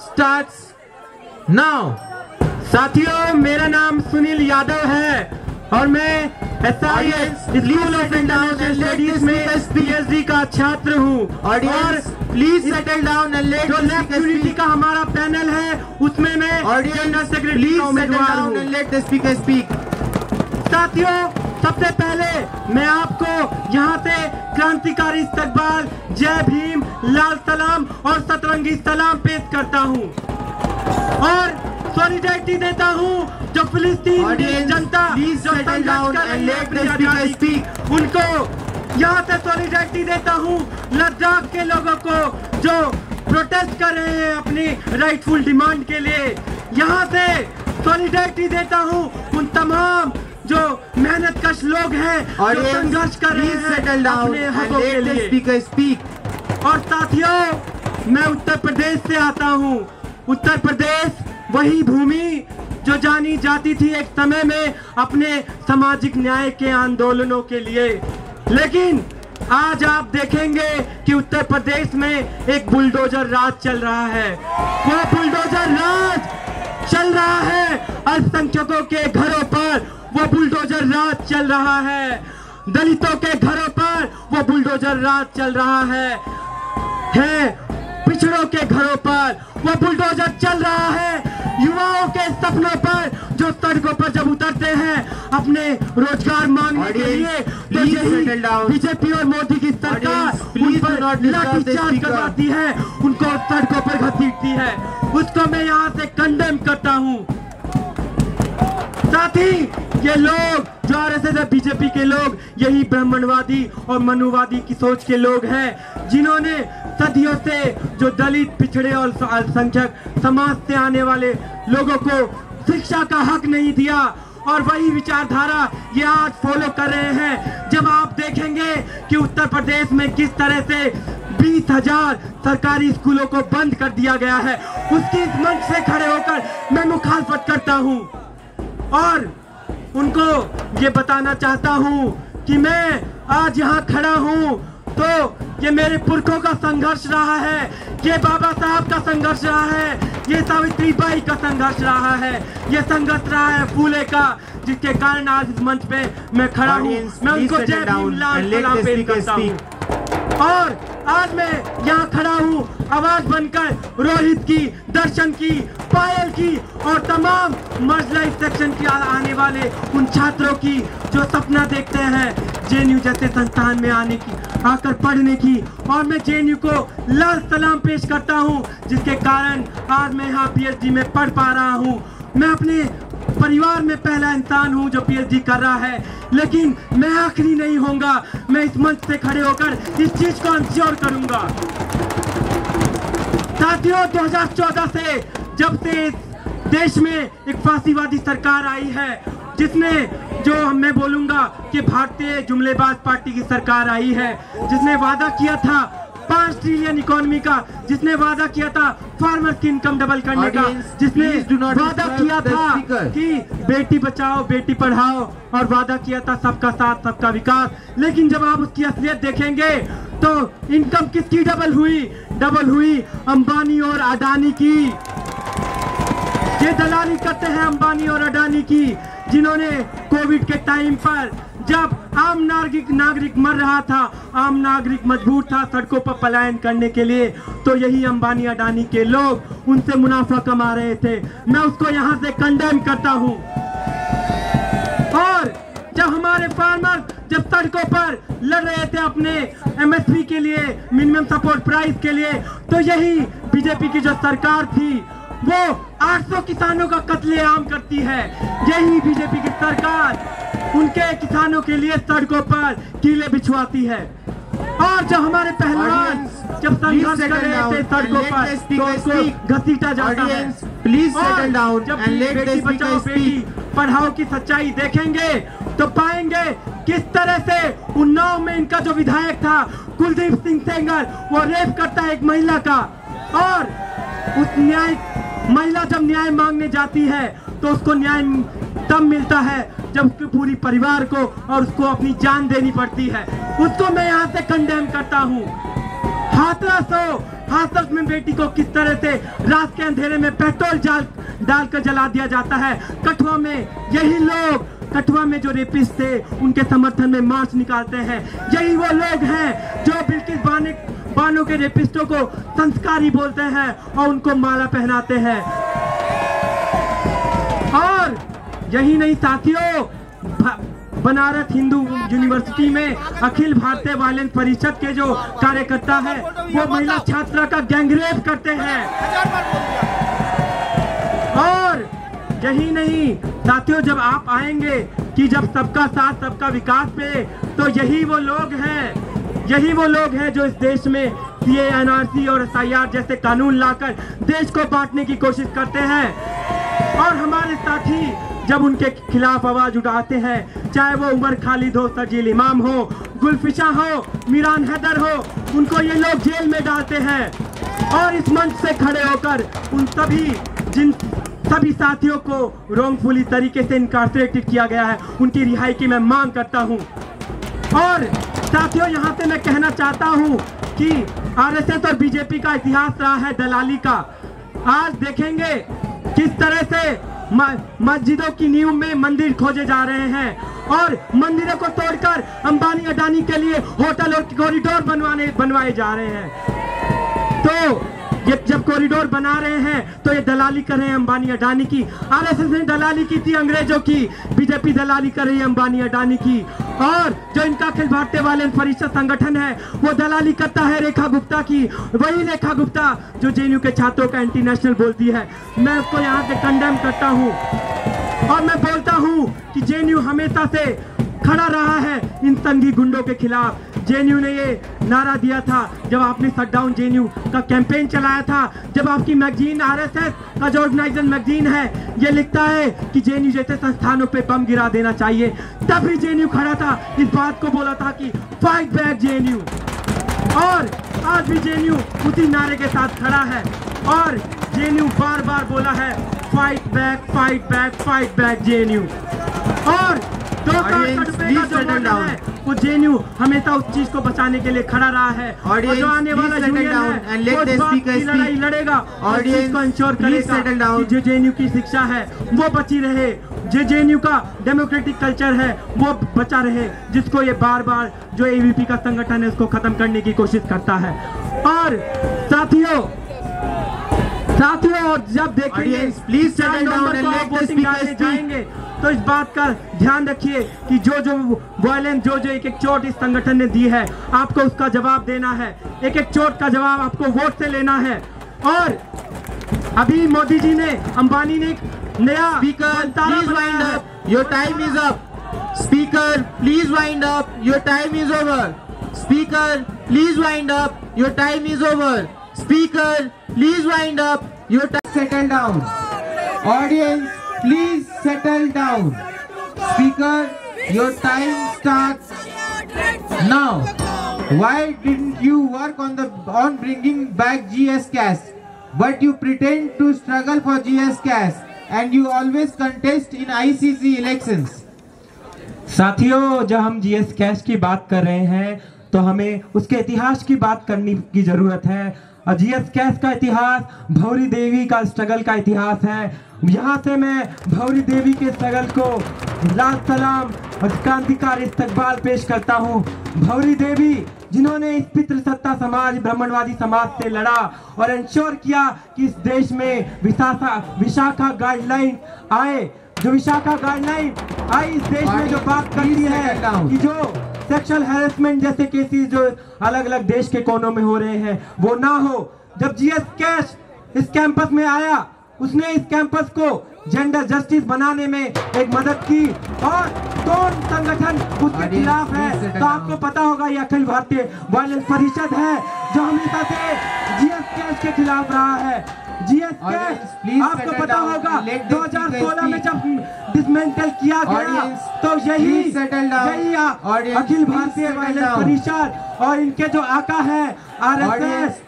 starts now। साथियों, मेरा नाम सुनील यादव है और मैं स्कूल ऑफ इंटरनेशनल स्टडीज में PhD का छात्र हूँ। और please settle down and let unity का हमारा पैनल है, उसमें मैं जनरल सेक्रेटरी उम्मीदवार हूँ। साथियों, सबसे पहले मैं आपको यहाँ से क्रांतिकारी इस्तकबाल, जय भीम, लाल सलाम और सतरंगी सलाम पेश करता हूँ और सॉलिडारिटी देता हूँ जो फिलिस्तीन जनता उनको यहाँ से सॉलिडारिटी देता हूँ। लद्दाख के लोगों को जो प्रोटेस्ट कर रहे हैं अपनी राइटफुल डिमांड के लिए, यहाँ से सॉलिडारिटी देता हूँ उन तमाम जो मेहनत कश लोग हैं जो संघर्ष कर रहे हैं अपने हकों के लिए। और साथियों, मैं उत्तर प्रदेश से आता हूँ। उत्तर प्रदेश वही भूमि जो जानी जाती थी एक समय में अपने सामाजिक न्याय के आंदोलनों के लिए, लेकिन आज आप देखेंगे कि उत्तर प्रदेश में एक बुलडोजर राज चल रहा है। वो बुलडोजर राज चल रहा है अल्पसंख्यकों के घरों पर, वो बुलडोजर राज चल रहा है दलितों के घरों पर, वो बुलडोजर राज चल रहा है पिछड़ों के घरों पर, वो बुलडोजर चल रहा है युवाओं के सपनों पर, जो सड़कों पर जब उतरते हैं अपने रोजगार मांगने के लिए, तो यही बीजेपी और मोदी की सरकार उन पर लाठीचार्ज करवाती है, उनको सड़कों पर घसीटती है। उसको मैं यहाँ से कंडेम करता हूँ। साथ ही ये लोग जो आरएसएस और बीजेपी के लोग, यही ब्राह्मणवादी और मनुवादी की सोच के लोग हैं जिन्होंने सदियों से जो दलित, पिछड़े और अल्पसंख्यक समाज से आने वाले लोगों को शिक्षा का हक नहीं दिया, और वही विचारधारा ये आज फॉलो कर रहे हैं। जब आप देखेंगे कि उत्तर प्रदेश में किस तरह से 20,000 सरकारी स्कूलों को बंद कर दिया गया है, उसकी इस मंच से खड़े होकर मैं मुखालफत करता हूँ और उनको ये बताना चाहता हूँ कि मैं आज यहाँ खड़ा हूँ तो ये मेरे पुरखों का संघर्ष रहा है, ये बाबा साहब का संघर्ष रहा है, ये सावित्रीबाई का संघर्ष रहा है, ये संघर्ष रहा है फूले का, जिसके कारण आज इस मंच पे मैं खड़ा हूँ। मैं उनको जय भीम लाल सलाम पेश करता हूँ और आज मैं यहाँ खड़ा हूँ आवाज बनकर रोहित की, दर्शन की, पायल की और तमाम मार्जिनलाइज्ड सेक्शन की आने वाले उन छात्रों की जो सपना देखते हैं जेएनयू जैसे संस्थान में आने की, आकर पढ़ने की। और मैं जेएनयू को लाल सलाम पेश करता हूँ जिसके कारण आज मैं यहाँ PhD में पढ़ पा रहा हूँ। मैं अपने परिवार में पहला इंसान हूँ जो PhD कर रहा है, लेकिन मैं आखिरी नहीं होऊंगा। मैं इस मंच से खड़े होकर इस चीज को इंश्योर करूंगा। साथियों, 2014 से जब से देश में एक फांसीवादी सरकार आई है, जिसने जो मैं बोलूंगा कि भारतीय जुमलेबाज पार्टी की सरकार आई है, जिसने वादा किया था 5 ट्रिलियन इकोनॉमी का, जिसने वादा किया था फार्मर्स की इनकम डबल करने का, जिसने वादा किया था कि बेटी बचाओ बेटी पढ़ाओ और वादा किया था सबका साथ सबका विकास। लेकिन जब आप उसकी असलियत देखेंगे तो इनकम किसकी डबल हुई अंबानी और अडानी की। ये दलाली करते हैं अंबानी और अडानी की, जिन्होंने कोविड के टाइम पर जब आम नागरिक मर रहा था, आम नागरिक मजबूर था सड़कों पर पलायन करने के लिए, तो यही अंबानी अडानी के लोग उनसे मुनाफा कमा रहे थे। मैं उसको यहाँ से कंडेम करता हूँ। और जब हमारे फार्मर जब सड़कों पर लड़ रहे थे अपने MSP के लिए, मिनिमम सपोर्ट प्राइस के लिए, तो यही बीजेपी की जो सरकार थी वो 800 किसानों का कत्लेआम करती है। यही बीजेपी की सरकार उनके किसानों के लिए सड़कों पर कीले बिछवाती है। और जब हमारे पहलवान जब संघर्ष कर रहे थे सड़कों पर तो उसको घसीटा जाता है। प्लीज सेटल डाउन जब बेटी बचाओ बेटी पढ़ाओ की सच्चाई देखेंगे तो पाएंगे किस तरह से उन्नाव में इनका जो विधायक था कुलदीप सिंह सेंगर, वो रेप करता है एक महिला का, और उस महिला जब न्याय मांगने जाती है तो उसको न्याय तब मिलता है जब उसके पूरी परिवार को और उसको अपनी जान देनी पड़ती है। उसको मैं यहाँ से कंडेम करता हूँ। हाथरस में बेटी को किस तरह से रात के अंधेरे में पेट्रोल डालकर जला दिया जाता है। कठुआ में यही लोग, कठुआ में जो रेपिस्ट थे उनके समर्थन में मार्च निकालते हैं। यही वो लोग हैं जो बिल्किस बानो के रेपिस्टों को संस्कारी बोलते हैं और उनको माला पहनाते हैं। और यही नहीं साथियों, बनारस हिंदू यूनिवर्सिटी में अखिल भारतीय वायलेंस परिषद के जो कार्यकर्ता है वो महिला छात्रा का गैंगरेप करते हैं। और यही नहीं साथियों, जब आप आएंगे कि जब सबका साथ सबका विकास पे, तो यही वो लोग हैं जो इस देश में सीए, एनआरसी और एसआईआर जैसे कानून लाकर देश को बांटने की कोशिश करते हैं। और हमारे साथी जब उनके खिलाफ आवाज उठाते हैं, चाहे वो उमर खालिद हो, सजील इमाम हो, गुलफिशा हो, मीरान हैदर हो, उनको ये लोग जेल में डालते हैं। और इस मंच से खड़े होकर उन सभी साथियों को रॉन्गफुली तरीके से इनकार्सरेटेड किया गया है, उनकी रिहाई की मैं मांग करता हूं। और साथियों, यहां से मैं कहना चाहता हूं कि आरएसएस और बीजेपी का इतिहास रहा है दलाली का। आज देखेंगे किस तरह से मस्जिदों की नींव में मंदिर खोजे जा रहे हैं और मंदिरों को तोड़कर अंबानी अडानी के लिए होटल और कॉरिडोर बनवाए जा रहे हैं। तो ये जब कॉरिडोर बना रहे हैं तो ये दलाली कर रहे हैं अंबानी अडानी की। आरएसएस ने दलाली की थी अंग्रेजों की, बीजेपी दलाली कर रही है अंबानी अडानी की। और जो इनका अखिल भारतीय वायलेंस परिषद संगठन है वो दलाली करता है रेखा गुप्ता की, वही रेखा गुप्ता जो जेएनयू के छात्रों का एंटी नेशनल बोलती है। मैं उसको यहाँ से कंडेम करता हूँ और मैं बोलता हूँ कि जेएनयू हमेशा से खड़ा रहा है इन संघी गुंडों के खिलाफ। जेएनयू ने ये नारा दिया था जब आपने शट डाउन जेएनयू का कैंपेन चलाया था, जब आपकी मैगजीन आरएसएस का जो ऑर्गेनाइजर मैगजीन है ये लिखता है कि जेएनयू जैसे संस्थानों पे बम गिरा देना चाहिए, तब भी जेएनयू खड़ा था, इस बात को बोला था कि फाइट बैक जेएनयू। और आज भी जेएनयू उसी नारे के साथ खड़ा है और जेएनयू बार बार बोला है fight back, fight back, fight back JNU. और वो जेएनयू हमेशा उस चीज को बचाने के लिए खड़ा रहा है और जो आने वाला यूनियन है वो इस बात की लड़ाई लड़ेगा और इसको इंश्योर करेगा कि जो जेएनयू की शिक्षा है वो बची रहे, जो जेएनयू का डेमोक्रेटिक कल्चर है वो बचा रहे, जिसको ये बार बार जो एबीवीपी का संगठन है उसको खत्म करने की कोशिश करता है। और साथियों और जब देखेंगे प्लीज वोटिंग डालने जाएंगे तो इस बात का ध्यान रखिए कि जो वायलेंस जो एक चोट इस संगठन ने दी है आपको उसका जवाब देना है। एक चोट का जवाब आपको वोट से लेना है। और अभी मोदी जी ने, अंबानी ने नया your time is up. Speaker please wind up, your time is over. Speaker please wind up, your time is over. Speaker please wind up, your time. Settle down. Audience, please settle down. Speaker, your time starts now. Why didn't you work on bringing back GS cash? But you pretend to struggle for GS cash and you always contest in ICC elections. साथियों, जब हम GS cash की बात कर रहे हैं तो हमें उसके इतिहास की बात करने की जरूरत है। जीएस कैश का इतिहास भौरी देवी का स्ट्रगल का इतिहास है। यहाँ से मैं भौरी देवी के स्ट्रगल को लाल सलाम और क्रांतिकारी इस्तकबाल पेश करता हूँ। भौरी देवी जिन्होंने इस पितृसत्ता समाज, ब्राह्मणवादी समाज से लड़ा और इंश्योर किया कि इस देश में विशाखा गाइडलाइन आए। जो विशाखा गाइडलाइन आई इस देश में जो बात करती है कि जो सेक्सुअल हैरेसमेंट जैसे केसेस जो अलग अलग देश के कोनों में हो रहे हैं वो ना हो। जब जीएस कैश इस कैंपस में आया उसने इस कैंपस को जेंडर जस्टिस बनाने में एक मदद की और कौन संगठन उसके खिलाफ है तो आपको पता होगा ये अखिल भारतीय वायलेंस परिषद है जो हमेशा से जीएस कैश के खिलाफ रहा है। जीएस कैश आपको पता होगा 2016 में जब डिसमेंटल किया गया तो यही अखिल भारतीय वायलेंस परिषद और इनके जो आका है आरएसएस,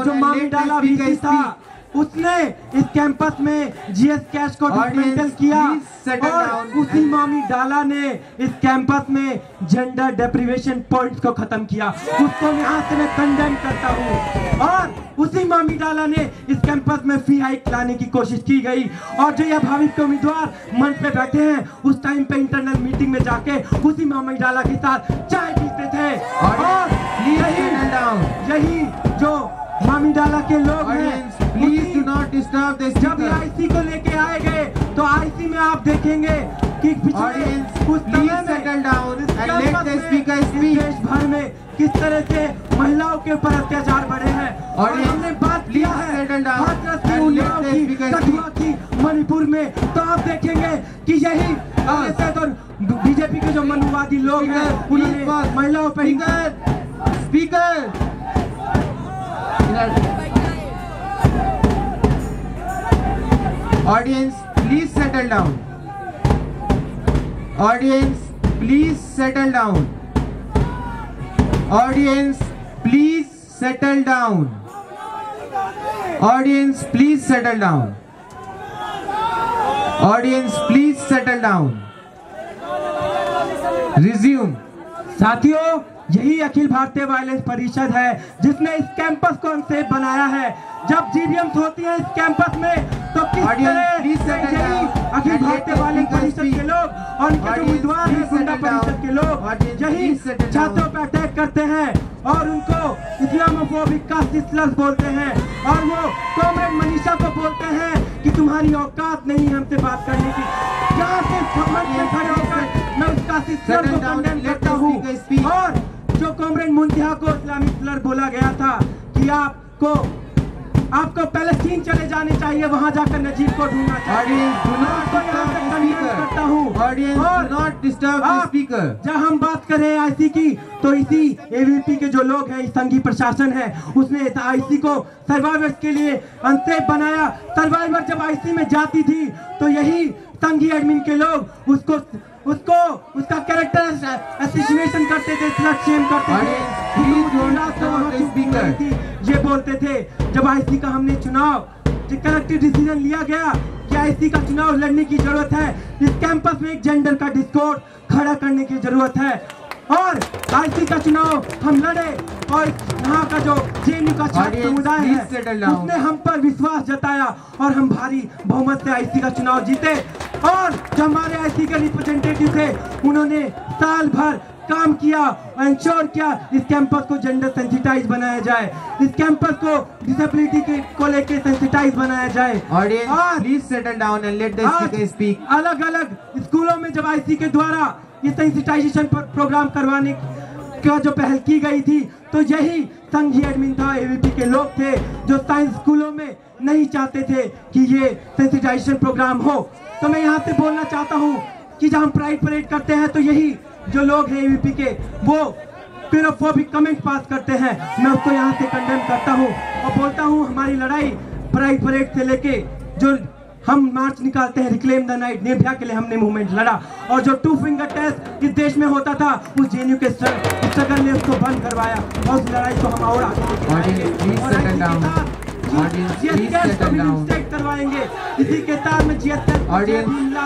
जो मामी डाला वीसी था, उसने इस कैंपस में जीएस कैश को डिसमेंटल किया और उसी मामी डाला ने इस कैंपस में जेंडर डेप्रिवेशन पॉइंट्स को खत्म किया। उसको यहाँ से मैं कंडेम करता हूँ। और उसी मामी डाला ने इस कैंपस में फी हाइक लाने की कोशिश की गई और जो यह भावी के उम्मीदवार मंच पे बैठे हैं उस टाइम पे इंटरनल मीटिंग में जाके उसी मामी डाला के साथ चाय पीते थे। और यही जो मामी डाला के लोग हैं, please do not disturb this. जब आईसी को लेके आए गए तो आईसी में आप देखेंगे कि देश भर में किस तरह से महिलाओं के ऊपर अत्याचार बढ़े हैं। और हमने बात किया है की मणिपुर में, तो आप देखेंगे कि यही बीजेपी के जो मनुवादी लोग हैं उन्होंने महिलाओं पर speaker Audience, please settle down. Audience, please settle down. Audience, please settle down. Audience, please settle down. Audience, please settle down. Resume. साथियों, यही अखिल भारतीय वायलेंस परिषद है जिसने इस कैंपस को अनसेफ बनाया है। जब जीबीएम्स होती हैं इस कैंपस में तो किस तरह अखिल भारतीय वायलेंस परिषद के लोग और उनके जो उम्मीदवार हैं गुंडा परिषद के लोग यही छात्रों पर अटैक करते हैं और उनको इस्लामोफोबिक कास्ट स्लर्स बोलते हैं और वो कॉमरेड मनीषा को बोलते हैं कि तुम्हारी औकात नहीं है हमसे बात करने की। यहाँ से खड़े होकर मैं उस कास्ट स्लर को कंडेम करता हूँ। और जो कॉमरेड मुंतिहा को इस्लामिक स्लर बोला गया था कि आपको पैलेस्टीन चले जाने चाहिए, वहां जाकर नजीब को ढूंढना चाहिए। जब हम बात करें आईसी की तो इसी एवीपी के जो लोग हैं संघीय प्रशासन है उसने आईसी को सर्वाइवर्स के लिए अनसेफ बनाया। सर्वाइवर जब आईसी में जाती थी तो यही संघीय एडमिन के लोग उसका कैरेक्टर एसोसिएशन करते थे, स्लट शेम करते थे। ये बोलते थे जब आईसी का हमने चुनाव कलेक्टिव डिसीजन लिया गया कि आईसी का चुनाव लड़ने की जरूरत है, इस कैंपस में एक जेंडर का डिस्कोर्स खड़ा करने की जरूरत है और आईसी का चुनाव हम लड़े और यहाँ का जो जेएनयू का छात्र समुदाय है उसने हम पर विश्वास जताया और हम भारी बहुमत से आईसी का चुनाव जीते। और जो हमारे आईसी के रिप्रेजेंटेटिव थे उन्होंने साल भर काम किया और इंश्योर किया इस कैंपस को जेंडर सेंसिटाइज बनाया जाए, इस कैंपस को डिसेबिलिटी को लेकर सेंसिटाइज बनाया जाए। Please settle down and let the speaker speak. अलग अलग स्कूलों में जब आईसी के द्वारा ये सेंसिटाइजेशन प्रोग्राम करवाने का जो पहल की गई थी तो यही संघीय एडमिन था, एवीपी के लोग थे जो साइंस स्कूलों में नहीं चाहते थे कि ये सेंसिटाइजेशन प्रोग्राम हो। तो मैं यहाँ से बोलना चाहता हूँ कि जब हम प्राइड परेड करते हैं तो यही जो लोग हैं एवीपी के वो क्यूरोफोबिक कमेंट पास करते हैं, मैं उसको यहाँ से कंडेम करता हूँ और बोलता हूँ हमारी लड़ाई प्राइड परेड से लेके जो हम मार्च निकालते हैं रिक्लेम द नाइट निर्भया के लिए हमने मूवमेंट लड़ा और जो 2 फिंगर टेस्ट इस देश में होता था उस जेएनयू के स्ट्रगल ने उसको बंद करवाया और उस लड़ाई को हम और आगे करवाएंगे। इसी के साथ में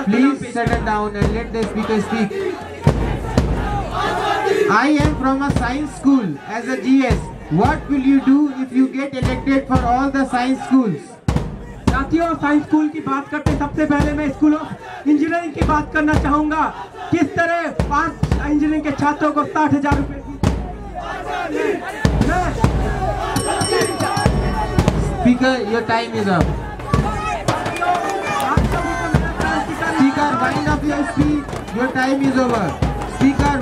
please settle down and let the speaker speak. I am from a science school as a GS. What will you do if you get elected for all the science schools? साथियों, साइंस स्कूल की बात करते सबसे पहले मैं school of engineering की बात करना चाहूंगा। किस तरह 5 इंजीनियरिंग के छात्रों को 60,000 रुपए Speaker, your time is up. Speaker, wind up your speech. Your time is over. Speaker.